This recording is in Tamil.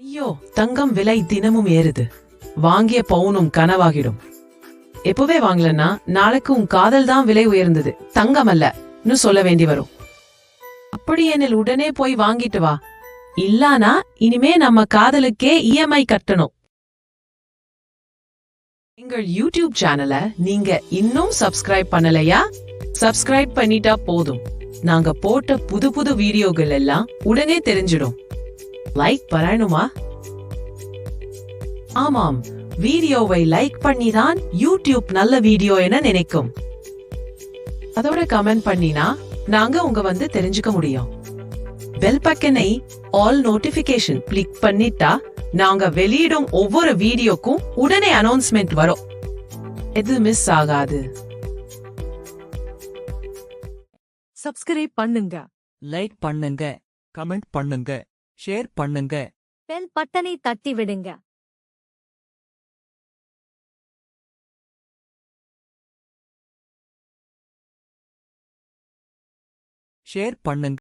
ஐயோ, தங்கம் விலை தினமும் ஏறுது. வாங்கிய பவுனும் கனவாகிடும். எப்பவே வாங்கலன்னா நாளைக்கு உன் காதல் தான் விலை உயர்ந்தது, தங்கம் அல்ல சொல்ல வேண்டி வரும். அப்படி எனில் உடனே போய் வாங்கிட்டு வா. இல்லானா இனிமே நம்ம காதலுக்கே இஎம்ஐ கட்டணும். எங்கள் யூடியூப் சேனலை நீங்க இன்னும் சப்ஸ்கிரைப் பண்ணலையா? சப்ஸ்கிரைப் பண்ணிட்டா போதும். நாங்க போட்ட புது புது வீடியோகள் எல்லாம் உடனே தெரிஞ்சிடும். லைக் பண்ணணுமா? ஆமாம், வீடியோவை லைக் பண்ணிதான் யூடியூப் நல்ல வீடியோ என நினைக்கும். அதோட கமெண்ட் பண்ணினா நாங்க உங்க வந்து தெரிஞ்சுக்க முடியும். பெல் பக்கனை ஆல் நோட்டிபிகேஷன் கிளிக் பண்ணிட்டா நாங்க வெளியிடும் ஒவ்வொரு வீடியோக்கும் உடனே அனௌன்ஸ்மெண்ட் வரும். எது மிஸ் ஆகாது. சப்ஸ்கிரைப் பண்ணுங்க, லைக் பண்ணுங்க, கமெண்ட் பண்ணுங்க, ஷேர் பண்ணுங்க. பெல் பட்டனை தட்டி விடுங்க. ஷேர் பண்ணுங்க.